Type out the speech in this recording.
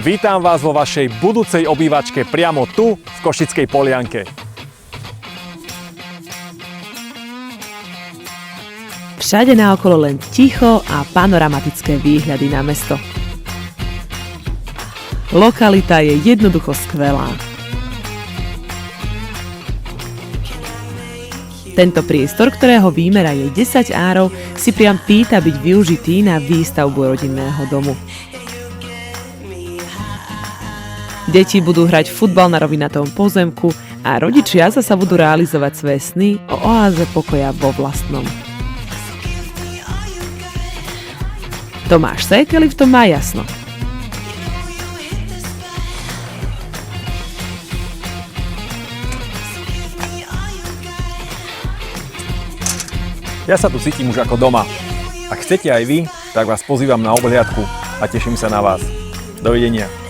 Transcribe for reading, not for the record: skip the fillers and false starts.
Vítam vás vo vašej budúcej obývačke priamo tu, v Košickej Polianke. Všade naokolo len ticho a panoramatické výhľady na mesto. Lokalita je jednoducho skvelá. Tento priestor, ktorého výmera je 10 árov, si priam pýta byť využitý na výstavbu rodinného domu. Deti budú hrať futbal na rovinatom pozemku a rodičia sa budú realizovať svoje sny o oáze pokoja vo vlastnom. Tomáš Sekeli v tom má jasno. Ja sa tu cítim už ako doma. Ak chcete aj vy, tak vás pozývam na obhliadku a teším sa na vás. Dovidenia.